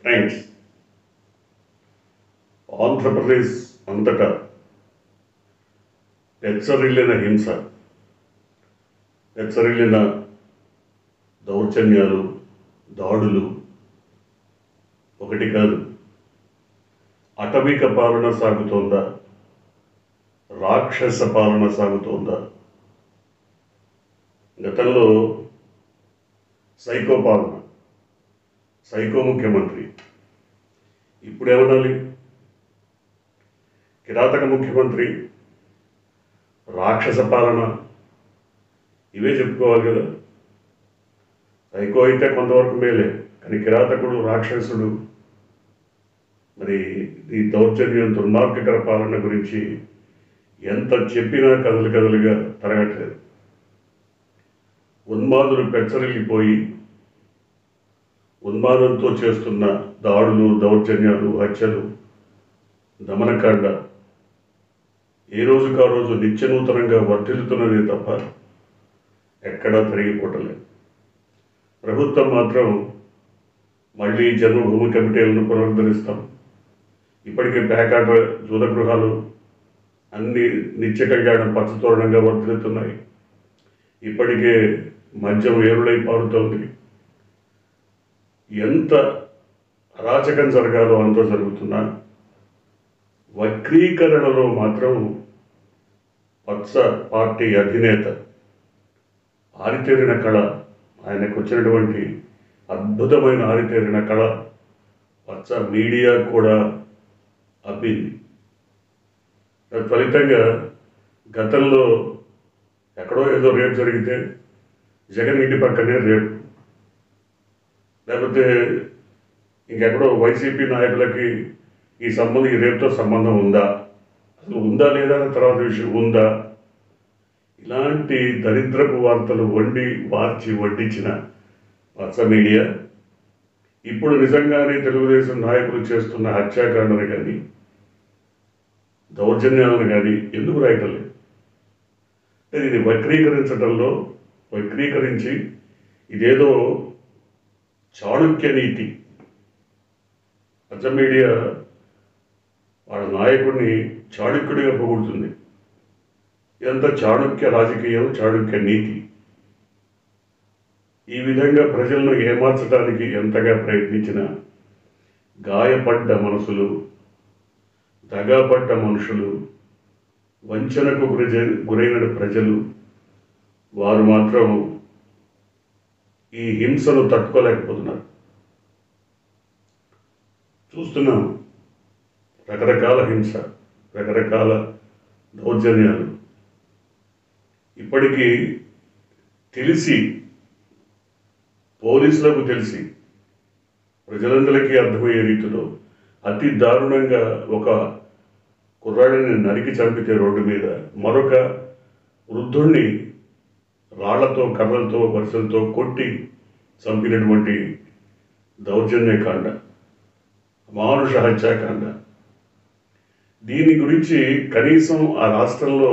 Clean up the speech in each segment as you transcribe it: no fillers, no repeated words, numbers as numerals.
Friends, Andhra Pradesh అంతటా పెచ్చరిల్లిన హింస, పెచ్చరిల్లిన దౌర్జన్యాలు, దాడులు ఒకటి కాదు. అటవిక పాలన సాగుతోందా, రాక్షస పాలన సాగుతోందా? గతంలో సైకో పాలన, సైకో ముఖ్యమంత్రి. ఇప్పుడేమనాలి? కిరాతక ముఖ్యమంత్రి, రాక్షస పాలన, ఇవే చెప్పుకోవాలి కదా. సైకో అయితే కొంతవరకు మేలే, కానీ కిరాతకుడు, రాక్షసుడు, మరి ఈ దౌర్జన్యం, దుర్మార్గకర పాలన గురించి ఎంత చెప్పినా కదలుగా తరగట్లేదు. ఉన్మాదులు పెచ్చరిల్లిపోయి ఉన్మాదంతో చేస్తున్న దాడులు, దౌర్జన్యాలు, హత్యలు, దమనకాండ ఏ రోజుకా రోజు నిత్యనూతనంగా వర్ధిల్లుతున్నదే తప్ప ఎక్కడా తరిగిపోవట్లేదు. ప్రభుత్వం మాత్రం మళ్ళీ జన్మభూమి కమిటీలను పునరుద్ధరిస్తాం, ఇప్పటికే ప్యాకాట జూద గృహాలు అన్ని నిత్య కళ్యాణం పచ్చతోరణంగా వర్ధిల్లుతున్నాయి. ఇప్పటికే మద్యం ఏరులై పారుతోంది. ఎంత అరాచకం జరగాలో అంత జరుగుతున్నా వక్రీకరణలో మాత్రం పచ్చ పార్టీ అధినేత ఆరితేరిన కళ, ఆయనకు వచ్చినటువంటి అద్భుతమైన ఆరితేరిన కళ పచ్చ మీడియా కూడా అబ్బింది. ఫలితంగా గతంలో ఎక్కడో ఏదో రేపు జరిగితే జగన్ ఇంటి పక్కనే రేపు, లేకపోతే ఇంకెక్కడో వైసీపీ నాయకులకి ఈ రేపుతో సంబంధం ఉందా, అసలు ఉందా లేదా అనే తర్వాత విషయం ఉందా, ఇలాంటి దరిద్రపు వార్తలు వడ్డించిన పచ్చ మీడియా ఇప్పుడు నిజంగానే తెలుగుదేశం నాయకులు చేస్తున్న హత్యాకాండను కానీ దౌర్జన్యాలను కానీ ఎందుకు రాయటం లేదు? దీన్ని వక్రీకరించి ఇదేదో చాణుక్య నీతి, పచ్చ మీడియా వాళ్ళ నాయకుడిని చాణుక్యుడిగా పొగుడుతుంది. ఇదంతా చాణుక్య రాజకీయం, చాణుక్య నీతి. ఈ విధంగా ప్రజలను ఏమార్చడానికి ఎంతగా ప్రయత్నించినా గాయపడ్డ మనసులు, దగాపడ్డ మనుషులు, వంచనకు గురైన ప్రజలు, వారు మాత్రం ఈ హింసను తట్టుకోలేకపోతున్నారు. చూస్తున్నాం రకరకాల హింస, రకరకాల దౌర్జన్యాలు. ఇప్పటికీ పోలీసులకు తెలిసి ప్రజలందరికీ అర్థమయ్యే రీతిలో అతి దారుణంగా ఒక కుర్రాడిని నరికి చంపితే రోడ్డు మీద మరొక వృద్ధుణ్ణి రాళ్లతో, కర్రలతో, వరుసలతో కొట్టి చంపినటువంటి దౌర్జన్యకాండ, మానుష హత్యాకాండ. దీని గురించి కనీసం ఆ రాష్ట్రంలో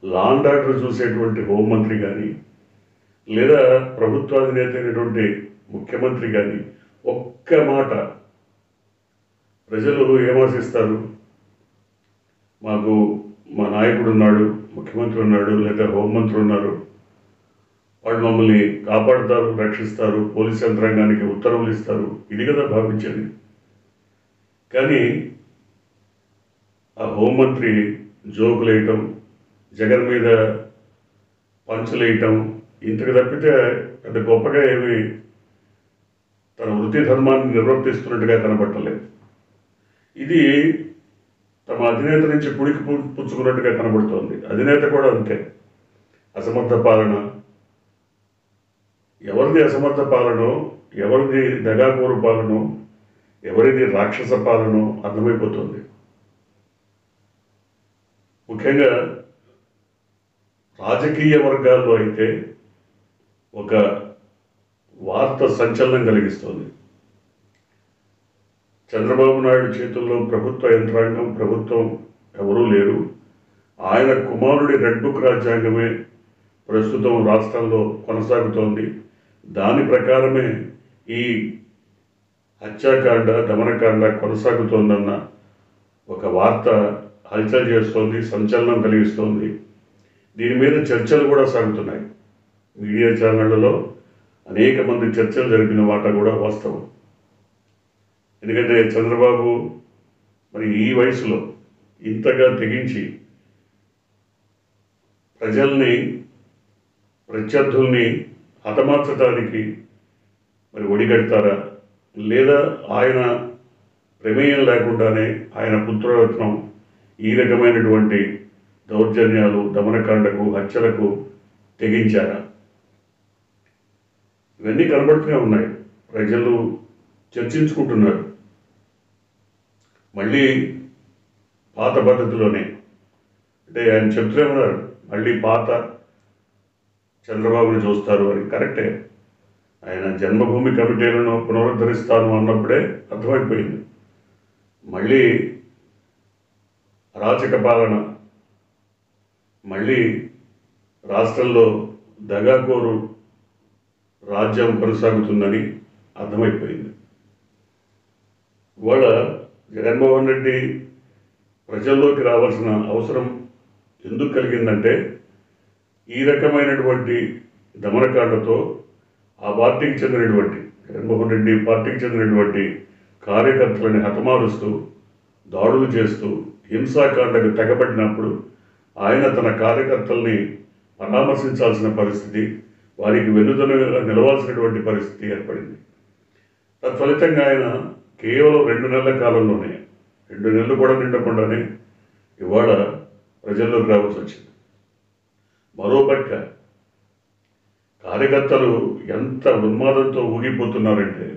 లా అండ్ ఆర్డర్ చూసేటువంటి హోంమంత్రి కానీ, లేదా ప్రభుత్వాధినేత అయినటువంటి ముఖ్యమంత్రి కానీ ఒక్క మాట, ప్రజలు ఏమాశిస్తారు? మాకు మా నాయకుడు ఉన్నాడు, ముఖ్యమంత్రి ఉన్నాడు, లేదా హోంమంత్రి ఉన్నారు, వాళ్ళు మమ్మల్ని కాపాడుతారు, రక్షిస్తారు, పోలీస్ యంత్రాంగానికి ఉత్తర్వులు ఇస్తారు, ఇది కదా భావించేది. కానీ ఆ హోంమంత్రి జోకులేయటం, జగన్ మీద పంచులేయటం, ఇంతకు తప్పితే పెద్ద గొప్పగా ఏమి తన వృత్తి ధర్మాన్ని నిర్వర్తిస్తున్నట్టుగా కనబడలేదు. ఇది తమ అధినేత నుంచి పుడికి పుచ్చుకున్నట్టుగా కనబడుతోంది. అధినేత కూడా అంతే. అసమర్థ పాలన, ఎవరిది అసమర్థ పాలనో, ఎవరిది దగాకోరు పాలనో, ఎవరిది రాక్షస పాలనో అర్థమైపోతుంది. ముఖ్యంగా రాజకీయ వర్గాల్లో అయితే ఒక వార్త సంచలనం కలిగిస్తుంది. చంద్రబాబు నాయుడు చేతుల్లో ప్రభుత్వ యంత్రాంగం, ప్రభుత్వం ఎవరూ లేరు. ఆయన కుమారుడి రెడ్ బుక్ రాజ్యాంగమే ప్రస్తుతం రాష్ట్రంలో కొనసాగుతోంది. దాని ప్రకారమే ఈ హత్యాకాండ దమనకాండ కొనసాగుతోందన్న ఒక వార్త హల్చల్ చేస్తోంది, సంచలనం కలిగిస్తోంది. దీని మీద చర్చలు కూడా సాగుతున్నాయి. మీడియా ఛానళ్లలో అనేక మంది చర్చలు జరిపిన మాట కూడా వాస్తవం. ఎందుకంటే చంద్రబాబు మరి ఈ వయసులో ఇంతగా తెగించి ప్రజల్ని, ప్రత్యర్థుల్ని హతమార్చడానికి మరి ఒడిగడతారా, లేదా ఆయన ప్రమేయం లేకుండానే ఆయన పుత్రరత్నం ఈ రకమైనటువంటి దౌర్జన్యాలు, దమనకాండకు, హత్యలకు తెగించారా? ఇవన్నీ కనబడుతూనే ఉన్నాయి. ప్రజలు చర్చించుకుంటున్నారు. మళ్ళీ పాత పద్ధతిలోనే, అంటే ఆయన చెప్తూనే ఉన్నారు, మళ్ళీ పాత చంద్రబాబుని చూస్తారు అని. కరెక్టే. ఆయన జన్మభూమి కమిటీలను పునరుద్ధరిస్తాను అన్నప్పుడే అర్థమైపోయింది. మళ్ళీ అరాచక పాలన, మళ్ళీ రాష్ట్రంలో దగాకోరు రాజ్యం కొనసాగుతుందని అర్థమైపోయింది. ఇవాళ జగన్మోహన్ రెడ్డి ప్రజల్లోకి రావాల్సిన అవసరం ఎందుకు కలిగిందంటే, ఈ రకమైనటువంటి దమనకాండతో ఆ పార్టీకి చెందినటువంటి, జగన్మోహన్ రెడ్డి పార్టీకి చెందినటువంటి కార్యకర్తలని హతమారుస్తూ, దాడులు చేస్తూ, హింసాకాండకు తెగబడినప్పుడు ఆయన తన కార్యకర్తల్ని పరామర్శించాల్సిన పరిస్థితి, వారికి వెన్నుదన్నుగా నిలవాల్సినటువంటి పరిస్థితి ఏర్పడింది. తత్ఫలితంగా ఆయన కేవలం 2 నెలల కాలంలోనే, 2 నెలలు కూడా నిండకుండానే ఇవాళ ప్రజల్లోకి రావాల్సి వచ్చింది. మరోపక్క కార్యకర్తలు ఎంత ఉన్మాదంతో ఊగిపోతున్నారంటే,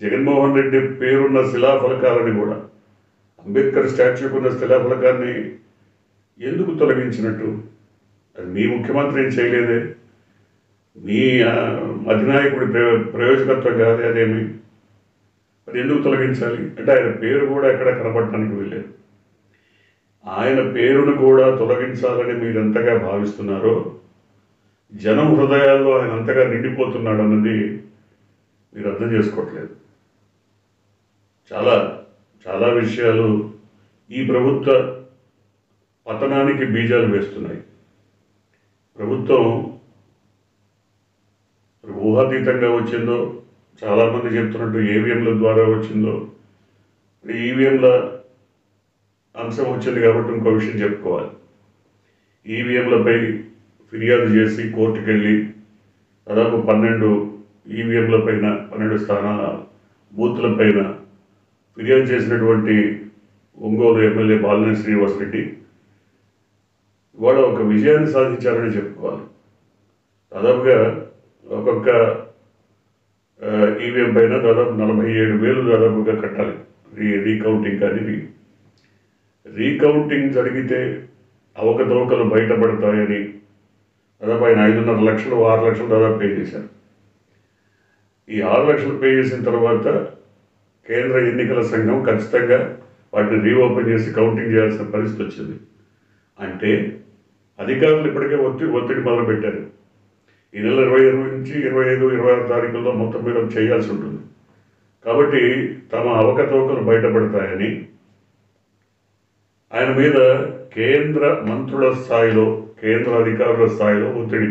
జగన్మోహన్ రెడ్డి పేరున్న శిలాఫలకాలని కూడా, అంబేద్కర్ స్టాచ్యూకున్న శిలాఫలకాన్ని ఎందుకు తొలగించినట్టు? అది మీ ముఖ్యమంత్రి ఏం చేయలేదే, మీ అధినాయకుడి ప్రయోజకత్వం కాదే అదేమి, మరి ఎందుకు తొలగించాలి? అంటే ఆయన పేరు కూడా ఎక్కడ కనపడటానికి వెళ్ళలేదు. ఆయన పేరును కూడా తొలగించాలని మీరు ఎంతగా భావిస్తున్నారో, జనం హృదయాల్లో ఆయన అంతగా నిండిపోతున్నాడు అన్నది మీరు అర్థం చేసుకోవట్లేదు. చాలా చాలా విషయాలు ఈ ప్రభుత్వ పతనానికి బీజాలు వేస్తున్నాయి. ప్రభుత్వం ఊహాతీతంగా వచ్చిందో, చాలామంది చెప్తున్నట్టు ఈవీఎంల ద్వారా వచ్చిందో. ఈవీఎంల అంశం వచ్చింది కాబట్టి ఇంకో విషయం చెప్పుకోవాలి. ఈవీఎంలపై ఫిర్యాదు చేసి కోర్టుకు వెళ్ళి దాదాపు 12 ఈవీఎంల పైన, 12 స్థానాల బూత్ల పైన ఫిర్యాదు చేసినటువంటి ఒంగోలు ఎమ్మెల్యే బాలినేని శ్రీనివాసరెడ్డి ఇవాళ ఒక విజయాన్ని సాధించారని చెప్పుకోవాలి. దాదాపుగా ఒక్కొక్క ఈవీఎం పైన దాదాపు 47,000 దాదాపుగా కట్టాలి. రీకౌంటింగ్ కానీ, రీకౌంటింగ్ జరిగితే అవకతవకలు బయటపడతాయని దాదాపు ఆయన 5.5 లక్షలు, 6 లక్షలు దాదాపు పే చేశారు. ఈ 6 లక్షలు పే చేసిన తర్వాత కేంద్ర ఎన్నికల సంఘం ఖచ్చితంగా వాటిని రీఓపెన్ చేసి కౌంటింగ్ చేయాల్సిన పరిస్థితి వచ్చింది. అంటే అధికారులు ఇప్పటికే ఒత్తిడి మొదలుపెట్టారు. ఈ నెల 22 నుంచి 25, 26 తారీఖుల్లో మొత్తం మీద చేయాల్సి ఉంటుంది. కాబట్టి తమ అవకతవకలు బయటపడతాయని ఆయన మీద కేంద్ర మంత్రుల స్థాయిలో, కేంద్ర అధికారుల స్థాయిలో ఒత్తిడి,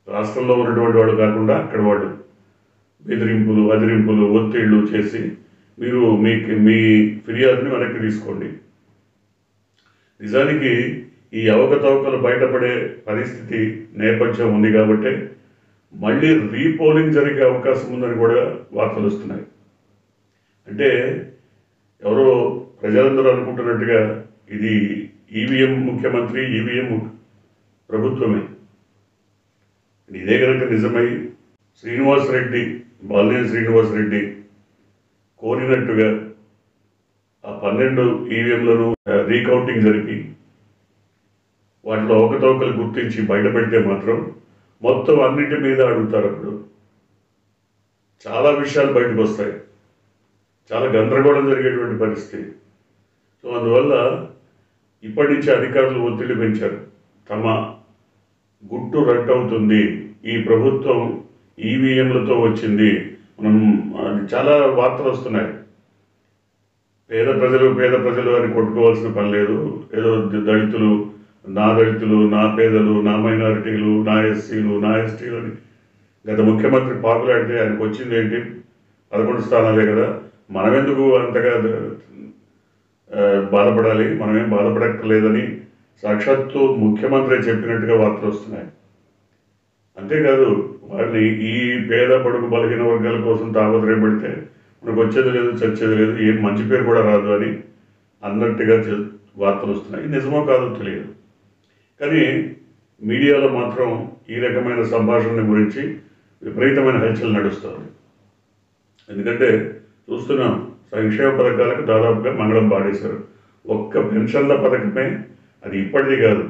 రాష్ట్రంలో ఉన్నటువంటి వాళ్ళు కాకుండా అక్కడ వాళ్ళు బెదిరింపులు, అదిరింపులు, ఒత్తిళ్లు చేసి మీరు మీ ఫిర్యాదుని వెనక్కి తీసుకోండి. నిజానికి ఈ అవకతవకలు బయటపడే పరిస్థితి నేపథ్యం ఉంది కాబట్టి మళ్ళీ రీపోలింగ్ జరిగే అవకాశం ఉందని కూడా వార్తలు వస్తున్నాయి. అంటే ఎవరో ప్రజలందరూ అనుకుంటున్నట్టుగా ఇది ఈవీఎం ముఖ్యమంత్రి, ఈవీఎం ప్రభుత్వమే. ఇదే కనుక నిజమై శ్రీనివాసరెడ్డి, బాలినేని శ్రీనివాసరెడ్డి కోరినట్టుగా ఆ 12 ఈవీఎంలను రీకౌంటింగ్ జరిపి వాటిలో అవకతవకలు గుర్తించి బయటపెడితే మాత్రం మొత్తం అన్నింటి మీద అడుగుతారు. అప్పుడు చాలా విషయాలు బయటకు వస్తాయి, చాలా గందరగోళం జరిగేటువంటి పరిస్థితి. సో అందువల్ల ఇప్పటి నుంచి అధికారులు ఒత్తిడి పెంచారు. తమ గుట్టు రట్టవుతుంది, ఈ ప్రభుత్వం ఈవీఎంలతో వచ్చింది, మనం అది చాలా వార్తలు వస్తున్నాయి. పేద ప్రజలు అని కొట్టుకోవాల్సిన పని లేదు. ఏదో దళితులు, నా పేదలు, నా మైనారిటీలు, నా ఎస్సీలు, నా ఎస్టీలు అని గత ముఖ్యమంత్రి పాకులాడితే ఆయనకు వచ్చింది ఏంటి? 11 స్థానాలే కదా. మనమెందుకు అంతగా బాధపడాలి? మనమేం బాధపడక్కర్లేదని సాక్షాత్తు ముఖ్యమంత్రి చెప్పినట్టుగా వార్తలు వస్తున్నాయి. అంతేకాదు వాళ్ళని ఈ పేద బడుగు బలహీన వర్గాల కోసం తాపత్రయపడితే మనకు వచ్చేది లేదు, చచ్చేది లేదు, ఏం మంచి పేరు కూడా రాదు అని అన్నట్టుగా వార్తలు వస్తున్నాయి. నిజమో కాదో తెలియదు. కానీ మీడియాలో మాత్రం ఈ రకమైన సంభాషణ గురించి విపరీతమైన హల్చల్ నడుస్తుంది. ఎందుకంటే చూస్తున్నాం, సంక్షేమ పథకాలకు దాదాపుగా మంగళం పాడేశారు. ఒక్క పెన్షన్ల పథకమే, అది ఇప్పటిది కాదు,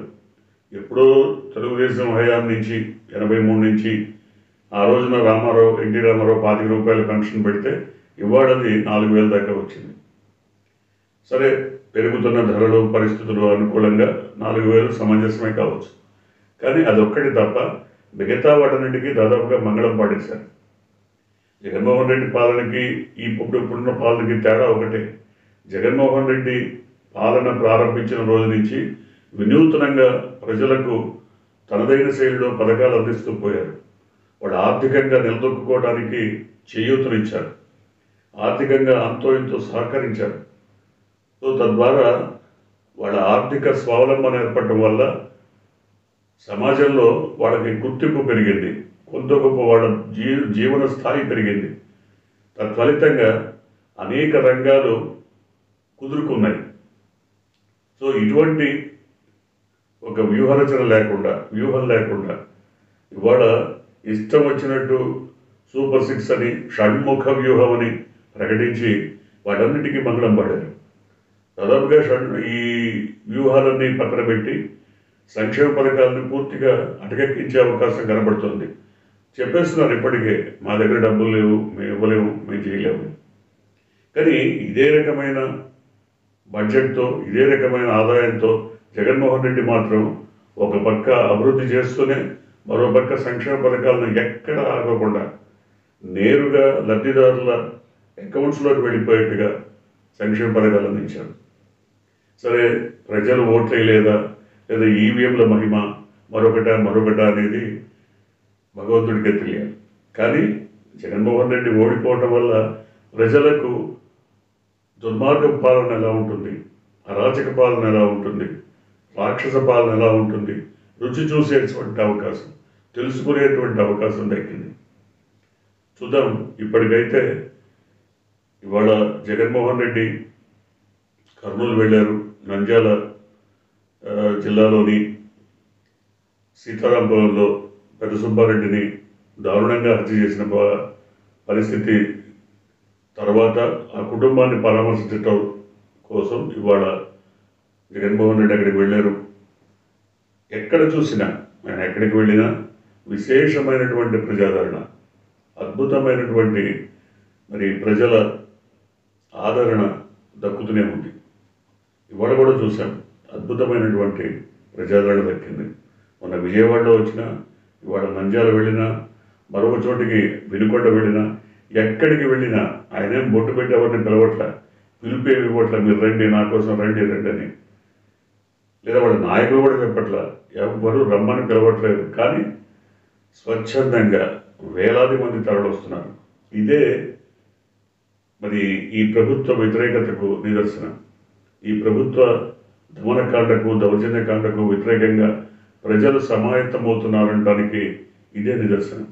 ఎప్పుడో తెలుగుదేశం హయాం నుంచి 83 నుంచి ఆ రోజున ఎన్టీ రామారావు 25 రూపాయల పెన్షన్ పెడితే ఇవాళది 4000 దాకా వచ్చింది. సరే, పెరుగుతున్న ధరలు పరిస్థితులు అనుకూలంగా 4000 సమంజసమే కావచ్చు. కానీ అదొక్కటి తప్ప మిగతా వాటన్నింటికి దాదాపుగా మంగళం పాడేశారు. జగన్మోహన్ రెడ్డి పాలనకి ఇప్పుడున్న పాలనకి తేడా ఒకటే. జగన్మోహన్ రెడ్డి పాలన ప్రారంభించిన రోజు నుంచి వినూత్నంగా ప్రజలకు తనదైన శైలిలో పథకాలు అందిస్తూ పోయారు. వాళ్ళు ఆర్థికంగా నిలదొక్కుకోవడానికి చేయూతనిచ్చారు, ఆర్థికంగా అంతో ఇంతో సహకరించారు. సో తద్వారా వాళ్ళ ఆర్థిక స్వావలంబన ఏర్పడటం వల్ల సమాజంలో వాళ్ళకి గుర్తింపు పెరిగింది, కొంత గొప్ప వాళ్ళ జీవన స్థాయి పెరిగింది. తత్ఫలితంగా అనేక రంగాలు కుదురుకున్నాయి. సో ఇటువంటి ఒక వ్యూహం లేకుండా ఇవాళ ఇష్టం వచ్చినట్టు సూపర్ 6 అని, షణ్ముఖ వ్యూహం అని ప్రకటించి వాటన్నిటికీ మంగళం పాడారు. దాదాపుగా ఈ వ్యూహాలన్నీ పక్కన పెట్టి సంక్షేమ పథకాలను పూర్తిగా అటకెక్కించే అవకాశం కనబడుతుంది. చెప్పేస్తున్నారు ఇప్పటికే, మా దగ్గర డబ్బులు లేవు, మేము ఇవ్వలేము, మేము చేయలేము. కానీ ఇదే రకమైన బడ్జెట్తో, ఇదే రకమైన ఆదాయంతో జగన్మోహన్ రెడ్డి మాత్రం ఒక పక్క అభివృద్ధి చేస్తూనే మరో పక్క సంక్షేమ పథకాలను ఎక్కడ ఆగకుండా నేరుగా లబ్ధిదారుల అకౌంట్స్లోకి వెళ్ళిపోయేట్టుగా సంక్షేమ పథకాలు అందించారు. సరే, ప్రజలు ఓట్లేయలేదా, లేదా ఈవీఎంల మహిమ మరొకట అనేది భగవంతుడికే తెలియాలి. కానీ జగన్మోహన్ రెడ్డి ఓడిపోవటం వల్ల ప్రజలకు దుర్మార్గ పాలన ఎలా ఉంటుంది, అరాచక పాలన ఎలా ఉంటుంది, రాక్షస పాలన ఎలా ఉంటుంది రుచి చూసేటువంటి అవకాశం, తెలుసుకునేటువంటి అవకాశం దక్కింది. చూద్దాం. ఇప్పటికైతే ఇవాళ జగన్మోహన్ రెడ్డి కర్నూలు వెళ్ళారు. నంద్యాల జిల్లాలోని సీతారాంపురంలో పెద్ద సుబ్బారెడ్డిని దారుణంగా హత్య చేసిన పరిస్థితి తర్వాత ఆ కుటుంబాన్ని పరామర్శించడం కోసం ఇవాళ జగన్మోహన్ రెడ్డి అక్కడికి వెళ్ళారు. ఎక్కడ చూసినా, ఆయన ఎక్కడికి వెళ్ళినా విశేషమైనటువంటి ప్రజాదరణ, అద్భుతమైనటువంటి ప్రజల ఆదరణ దక్కుతూనే ఉంది. ఇవాళ కూడా చూసాం, అద్భుతమైనటువంటి ప్రజాదరణ దక్కింది. మొన్న విజయవాడలో వచ్చినా, ఇవాళ నంద్యాల వెళ్ళినా, మరొక చోటికి వినుకొండ వెళ్ళినా, ఎక్కడికి వెళ్ళినా ఆయనేం బొట్టు పెట్టి ఎవరిని పిలవట్ల, పిలిపేవి ఇవ్వట్ల, మీరు రండి, నా కోసం రండి అని. లేదా వాళ్ళ నాయకులు కూడా చెప్పట్ల, ఎవరు రమ్మని పిలవట్లేదు. కానీ స్వచ్ఛందంగా వేలాది మంది తరలొస్తున్నారు. ఇదే ఈ ప్రభుత్వ వ్యతిరేకతకు నిదర్శనం. ఈ ప్రభుత్వ దమనకాండకు, దౌర్జన్యకాండకు వ్యతిరేకంగా ప్రజలు సమాయత్తమవుతున్నారనడానికి ఇదే నిదర్శనం.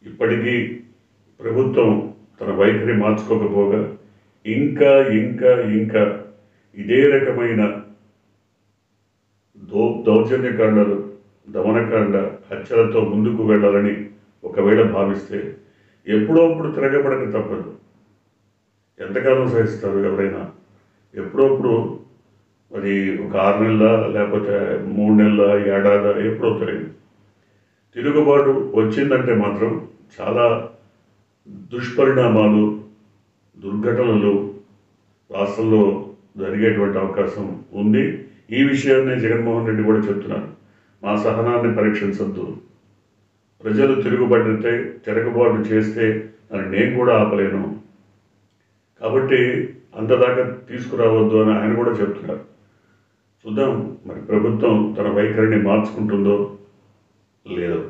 ఇప్పటికీ ప్రభుత్వం తన వైఖరి మార్చుకోకపోగా ఇంకా ఇంకా ఇంకా ఇదే రకమైన దౌర్జన్యకాండలు, దమనకాండ, హత్యలతో ముందుకు వెళ్ళాలని ఒకవేళ భావిస్తే ఎప్పుడప్పుడు తిరగబడక తప్పదు. ఎంతకాలం సహిస్తారు ఎవరైనా? ఎప్పుడప్పుడు ఒక 6 నెలల, లేకపోతే 3 నెలల, ఏడాది, ఎప్పుడో తెలియదు. తిరుగుబాటు వచ్చిందంటే మాత్రం చాలా దుష్పరిణామాలు, దుర్ఘటనలు రాష్ట్రంలో జరిగేటువంటి అవకాశం ఉంది. ఈ విషయాన్ని జగన్మోహన్ రెడ్డి కూడా చెప్తున్నారు. మా సహనాన్ని పరీక్షించద్దు, ప్రజలు తిరుగుబాటు చేస్తే దాన్ని నేను కూడా ఆపలేను. కాబట్టి అంతదాకా తీసుకురావద్దు అని ఆయన కూడా చెప్తున్నారు. చూద్దాం మరి ప్రభుత్వం తన వైఖరిని మార్చుకుంటుందో లేదో.